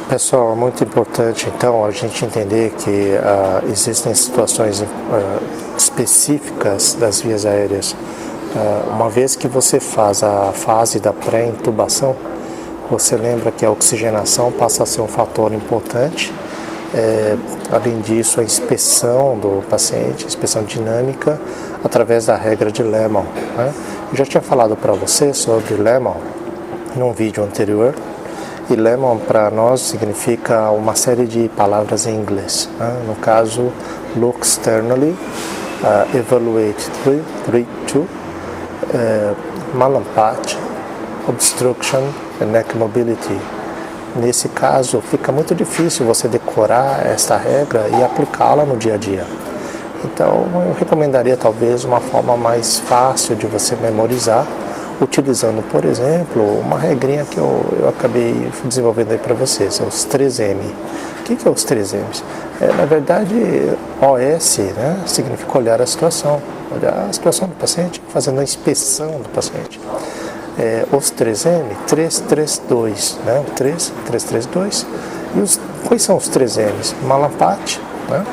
Pessoal, é muito importante então a gente entender que existem situações específicas das vias aéreas. Uma vez que você faz a fase da pré-intubação, você lembra que a oxigenação passa a ser um fator importante. Além disso, a inspeção do paciente, inspeção dinâmica, através da regra de Lehmann. Né? Eu já tinha falado para você sobre Lehmann num vídeo anterior. E Lehmann para nós significa uma série de palavras em inglês. Né? No caso, look externally, evaluate 3-2, Mallampati, obstruction and neck mobility. Nesse caso, fica muito difícil você decorar esta regra e aplicá-la no dia a dia. Então, eu recomendaria talvez uma forma mais fácil de você memorizar, utilizando, por exemplo, uma regrinha que eu acabei desenvolvendo aí para vocês, os 3M. O que é os 3Ms? Na verdade, OS, né, significa olhar a situação do paciente, fazendo a inspeção do paciente. Os 3M, 332, né, 332. E quais são os 3Ms? Mallampati, né,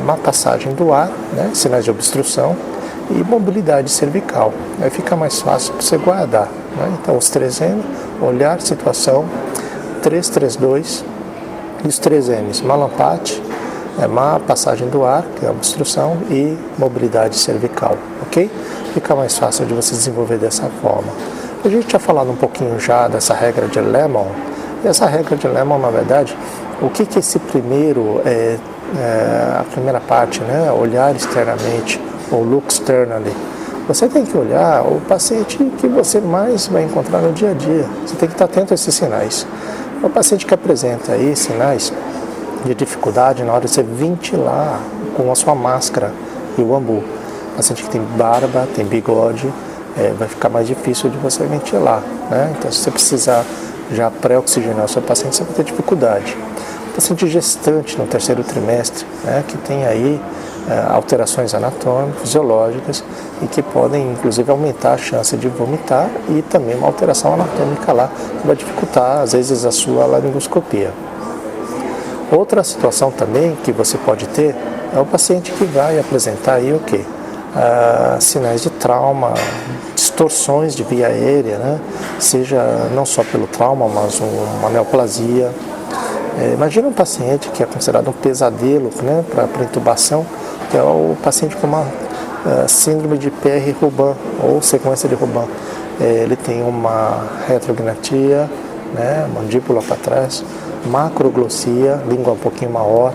má passagem do ar, né, sinais de obstrução, e mobilidade cervical. Aí fica mais fácil para você guardar. Né? Então, os 3M, olhar situação, 332 e os 3Ms, Mallampati, má passagem do ar, que é a obstrução, e mobilidade cervical, ok? Fica mais fácil de você desenvolver dessa forma. A gente tinha falado um pouquinho já dessa regra de Lehmann, e essa regra de Lehmann, na verdade, o que esse primeiro, a primeira parte, né? Olhar externamente, ou look externally. Você tem que olhar o paciente que você mais vai encontrar no dia a dia. Você tem que estar atento a esses sinais. O paciente que apresenta aí sinais de dificuldade na hora de você ventilar com a sua máscara e o ambu. O paciente que tem barba, tem bigode, vai ficar mais difícil de você ventilar. Né? Então, se você precisar já pré-oxigenar o seu paciente, você vai ter dificuldade. O paciente gestante no terceiro trimestre, né, que tem aí alterações anatômicas, fisiológicas e que podem inclusive aumentar a chance de vomitar e também uma alteração anatômica lá que vai dificultar às vezes a sua laringoscopia. Outra situação também que você pode ter é o paciente que vai apresentar aí o quê? Sinais de trauma, distorções de via aérea, né? Seja não só pelo trauma, mas uma neoplasia. Imagina um paciente que é considerado um pesadelo, né, para intubação, que é o paciente com uma síndrome de PR-Robin ou sequência de Robin. Ele tem uma retrognatria, né, mandíbula para trás, macroglossia, língua um pouquinho maior,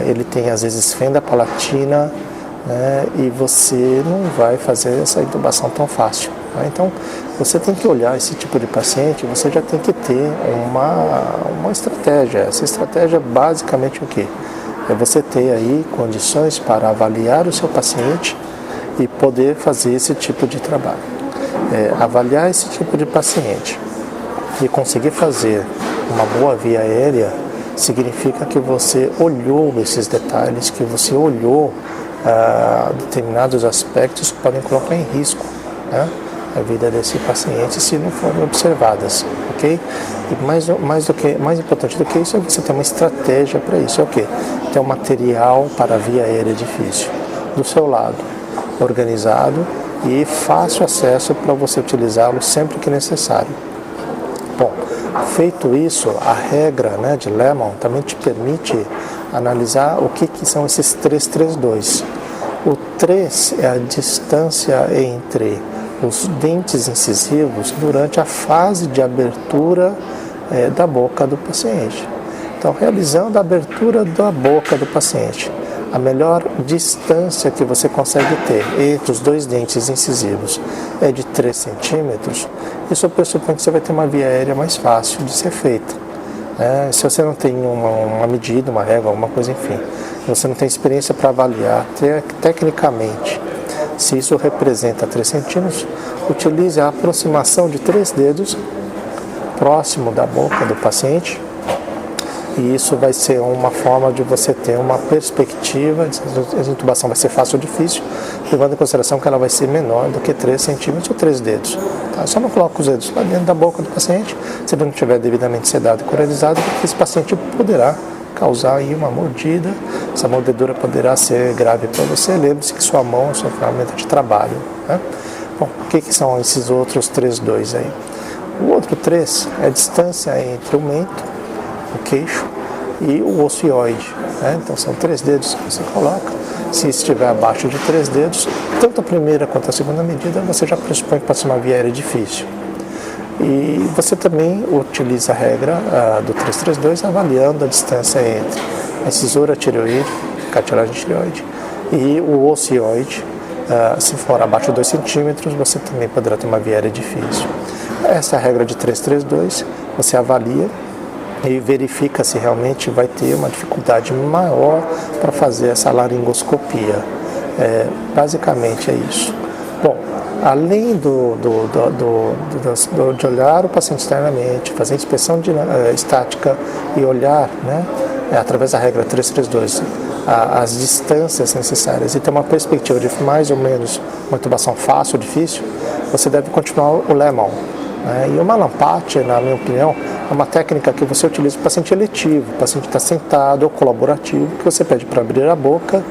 ele tem às vezes fenda palatina, né, e você não vai fazer essa intubação tão fácil. Né? Então, você tem que olhar esse tipo de paciente, você já tem que ter uma estratégia. Essa estratégia basicamente o quê? É você ter aí condições para avaliar o seu paciente e poder fazer esse tipo de trabalho. Avaliar esse tipo de paciente e conseguir fazer uma boa via aérea significa que você olhou esses detalhes, que você olhou determinados aspectos que podem colocar em risco, né, a vida desse paciente se não forem observadas, ok? E mais importante do que isso é você ter uma estratégia para isso, é o quê? Ter um material para a via aérea difícil do seu lado, organizado e fácil acesso para você utilizá-lo sempre que necessário. Bom, feito isso, a regra, né, de Lehmann também te permite analisar o que são esses 332. O 3 é a distância entre os dentes incisivos durante a fase de abertura da boca do paciente. Então, realizando a abertura da boca do paciente, a melhor distância que você consegue ter entre os dois dentes incisivos é de 3 centímetros. Isso pressupõe que você vai ter uma via aérea mais fácil de ser feita. Se você não tem uma medida, uma régua, alguma coisa, enfim, você não tem experiência para avaliar tecnicamente se isso representa 3 centímetros, utilize a aproximação de 3 dedos próximo da boca do paciente e isso vai ser uma forma de você ter uma perspectiva, a intubação vai ser fácil ou difícil, levando em consideração que ela vai ser menor do que 3 centímetros ou 3 dedos. Tá? Só não coloca os dedos lá dentro da boca do paciente, se ele não estiver devidamente sedado e curarizado, porque esse paciente poderá causar aí uma mordida, essa mordedura poderá ser grave para você. Lembre-se que sua mão é sua ferramenta de trabalho. Né? Bom, o que são esses outros 3,2 aí? O outro 3 é a distância entre o mento, o queixo e o ocioide. Né? Então são 3 dedos que você coloca. Se estiver abaixo de 3 dedos, tanto a primeira quanto a segunda medida, você já pressupõe que pode ser uma via aérea difícil. E você também utiliza a regra do 332 avaliando a distância entre a incisura tireoide, cartilagem tireoide, e o ocioide. Se for abaixo de 2 centímetros, você também poderá ter uma via aérea difícil. Essa é a regra de 332, você avalia e verifica se realmente vai ter uma dificuldade maior para fazer essa laringoscopia. Basicamente é isso. Bom, além de olhar o paciente externamente, fazer inspeção estática e olhar, né, através da regra 332, as distâncias necessárias e ter uma perspectiva de mais ou menos uma intubação fácil ou difícil, você deve continuar o Lehmann. E o Mallampati, na minha opinião, é uma técnica que você utiliza para o paciente eletivo, o paciente está sentado ou colaborativo, que você pede para abrir a boca,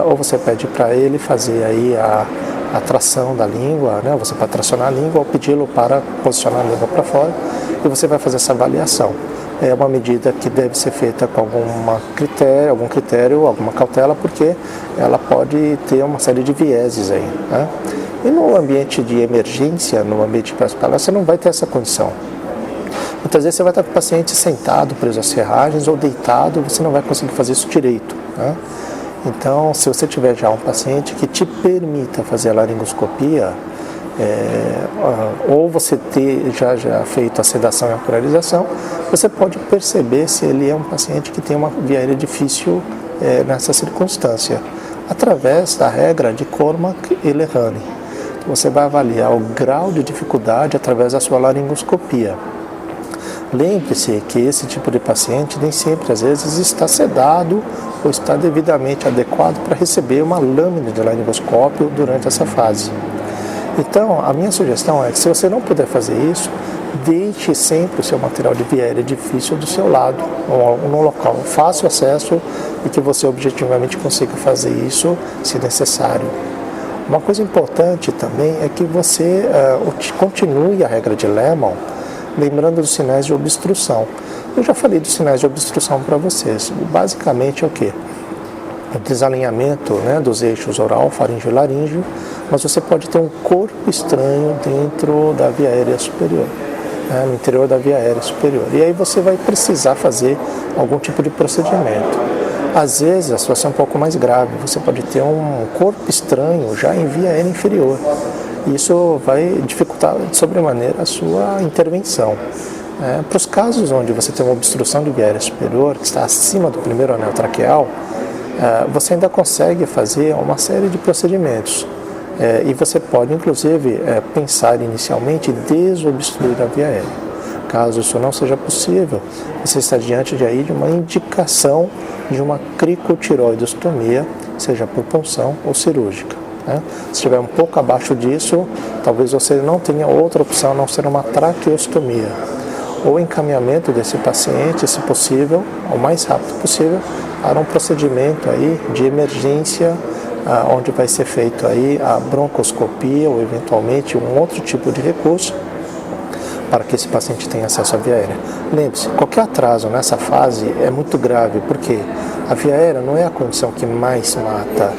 ou você pede para ele fazer aí a tração da língua, né? Você pode tracionar a língua ou pedi-lo para posicionar a língua para fora, e você vai fazer essa avaliação. É uma medida que deve ser feita com algum critério, alguma cautela, porque ela pode ter uma série de vieses aí, né? E no ambiente de emergência, no ambiente de pré-hospitalar, você não vai ter essa condição. Muitas vezes você vai estar com o paciente sentado, preso às ferragens, ou deitado, você não vai conseguir fazer isso direito, né? Então, se você tiver já um paciente que te permita fazer a laringoscopia, ou você ter já feito a sedação e a curarização, você pode perceber se ele é um paciente que tem uma via aérea difícil nessa circunstância, através da regra de Cormack e Lehane. Você vai avaliar o grau de dificuldade através da sua laringoscopia. Lembre-se que esse tipo de paciente nem sempre, às vezes, está sedado ou está devidamente adequado para receber uma lâmina de laringoscópio durante essa fase. Então, a minha sugestão é que, se você não puder fazer isso, deixe sempre o seu material de via aérea difícil do seu lado, ou num local fácil acesso e que você objetivamente consiga fazer isso, se necessário. Uma coisa importante também é que você continue a regra de Lehmann, lembrando dos sinais de obstrução. Eu já falei dos sinais de obstrução para vocês. Basicamente é o quê? O desalinhamento, né, dos eixos oral, faríngeo e laríngeo, mas você pode ter um corpo estranho dentro da via aérea superior, né, no interior da via aérea superior. E aí você vai precisar fazer algum tipo de procedimento. Às vezes a situação é um pouco mais grave, você pode ter um corpo estranho já em via aérea inferior. Isso vai dificultar de sobremaneira a sua intervenção. Para os casos onde você tem uma obstrução de via aérea superior, que está acima do primeiro anel traqueal, você ainda consegue fazer uma série de procedimentos. E você pode, inclusive, pensar inicialmente em desobstruir a via aérea. Caso isso não seja possível, você está diante de uma indicação de uma cricotireoidostomia, seja por punção ou cirúrgica. Se estiver um pouco abaixo disso, talvez você não tenha outra opção a não ser uma traqueostomia. Ou encaminhamento desse paciente, se possível, o mais rápido possível, para um procedimento aí de emergência, onde vai ser feito aí a broncoscopia ou eventualmente um outro tipo de recurso para que esse paciente tenha acesso à via aérea. Lembre-se, qualquer atraso nessa fase é muito grave, porque a via aérea não é a condição que mais mata,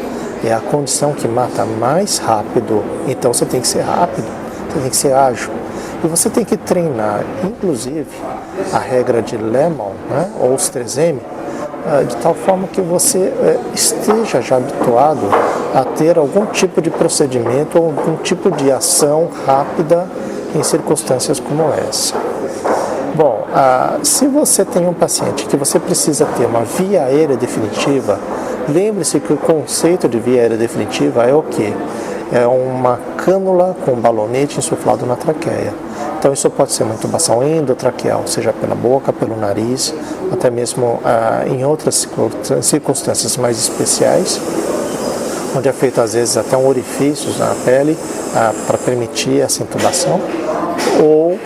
é a condição que mata mais rápido. Então você tem que ser rápido, você tem que ser ágil. E você tem que treinar, inclusive, a regra de Lehmann, né, ou os 3M, de tal forma que você esteja já habituado a ter algum tipo de procedimento ou algum tipo de ação rápida em circunstâncias como essa. Bom, se você tem um paciente que você precisa ter uma via aérea definitiva, lembre-se que o conceito de via aérea definitiva é o quê? É uma cânula com balonete insuflado na traqueia. Então isso pode ser uma intubação endotraqueal, seja pela boca, pelo nariz, até mesmo em outras circunstâncias mais especiais, onde é feito às vezes até um orifício na pele para permitir essa intubação, ou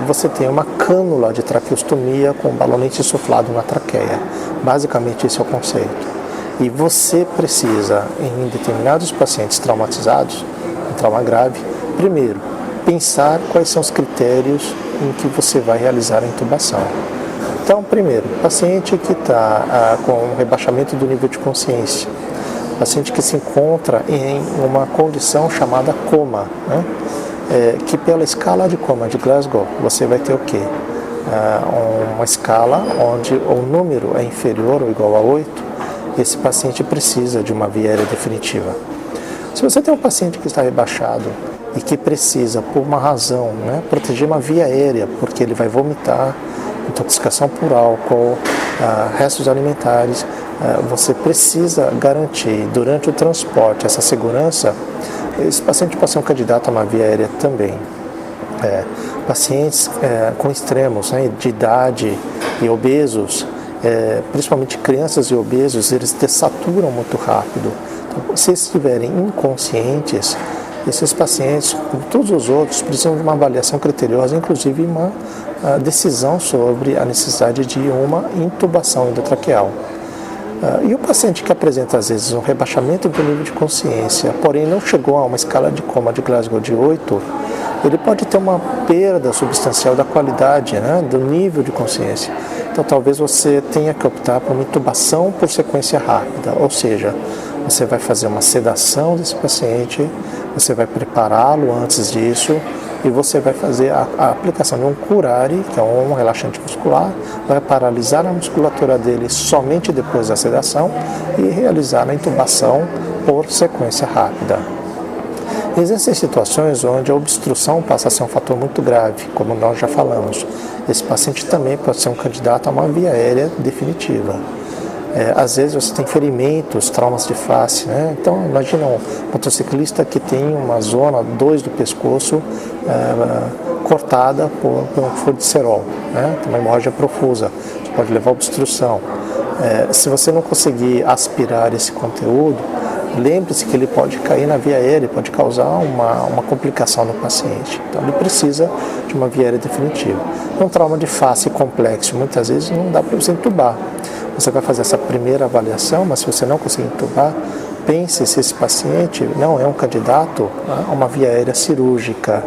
você tem uma cânula de traqueostomia com um balonete insuflado na traqueia. Basicamente esse é o conceito. E você precisa, em determinados pacientes traumatizados, um trauma grave, primeiro, pensar quais são os critérios em que você vai realizar a intubação. Então, primeiro, paciente que está com um rebaixamento do nível de consciência, paciente que se encontra em uma condição chamada coma, né? Que pela escala de coma de Glasgow, você vai ter o quê? Uma escala onde o número é inferior ou igual a 8, esse paciente precisa de uma via aérea definitiva. Se você tem um paciente que está rebaixado e que precisa, por uma razão, né, proteger uma via aérea, porque ele vai vomitar, intoxicação por álcool, restos alimentares, você precisa garantir durante o transporte essa segurança. Esse paciente pode ser um candidato a uma via aérea também. Pacientes com extremos, né, de idade e obesos, principalmente crianças e obesos, eles dessaturam muito rápido. Então, se estiverem inconscientes, esses pacientes, como todos os outros, precisam de uma avaliação criteriosa, inclusive uma decisão sobre a necessidade de uma intubação endotraqueal. E o paciente que apresenta, às vezes, um rebaixamento do nível de consciência, porém não chegou a uma escala de coma de Glasgow de 8, ele pode ter uma perda substancial da qualidade, né, do nível de consciência. Então, talvez você tenha que optar por uma intubação por sequência rápida, ou seja, você vai fazer uma sedação desse paciente, você vai prepará-lo antes disso, e você vai fazer a aplicação de um curare, que é um relaxante muscular, vai paralisar a musculatura dele somente depois da sedação e realizar a intubação por sequência rápida. Existem situações onde a obstrução passa a ser um fator muito grave, como nós já falamos. Esse paciente também pode ser um candidato a uma via aérea definitiva. Às vezes você tem ferimentos, traumas de face, né? Então imagina um motociclista que tem uma zona 2 do pescoço cortada por um furo de cerol, né? Tem uma hemorragia profusa, isso pode levar a obstrução. Se você não conseguir aspirar esse conteúdo, lembre-se que ele pode cair na via aérea, pode causar uma complicação no paciente. Então ele precisa de uma via aérea definitiva. Um trauma de face complexo, muitas vezes não dá para você intubar. Você vai fazer essa primeira avaliação, mas se você não conseguir intubar, pense se esse paciente não é um candidato a uma via aérea cirúrgica.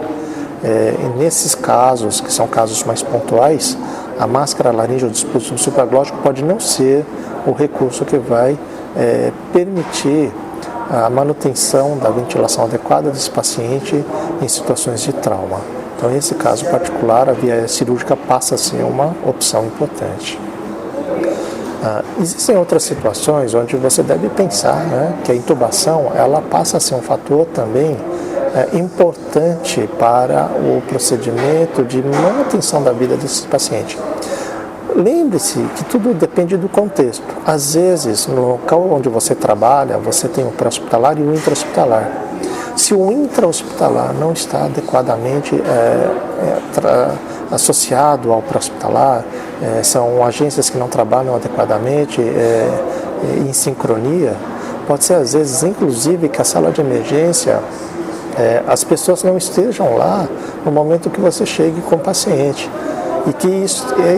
E nesses casos, que são casos mais pontuais, a máscara laríngea ou dispositivo supraglótico pode não ser o recurso que vai permitir a manutenção da ventilação adequada desse paciente em situações de trauma. Então, nesse caso particular, a via cirúrgica passa a ser uma opção importante. Existem outras situações onde você deve pensar, né, que a intubação ela passa a ser um fator também importante para o procedimento de manutenção da vida desse paciente. Lembre-se que tudo depende do contexto. Às vezes, no local onde você trabalha, você tem o pré-hospitalar e o intra-hospitalar. Se o intra-hospitalar não está adequadamente associado ao pré-hospitalar, são agências que não trabalham adequadamente em sincronia, pode ser às vezes, inclusive, que a sala de emergência, as pessoas não estejam lá no momento que você chegue com o paciente. E que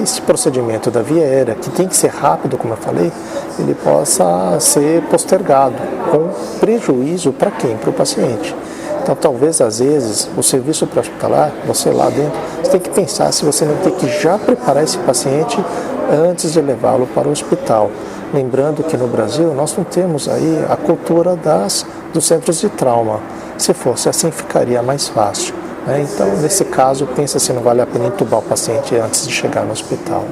esse procedimento da via aérea, que tem que ser rápido, como eu falei, ele possa ser postergado, com prejuízo para quem? Para o paciente. Então, talvez, às vezes, o serviço pré-hospitalar, você lá dentro, você tem que pensar se você não tem que já preparar esse paciente antes de levá-lo para o hospital. Lembrando que no Brasil nós não temos aí a cultura dos centros de trauma. Se fosse assim, ficaria mais fácil. Então, nesse caso, pensa se não vale a pena intubar o paciente antes de chegar no hospital.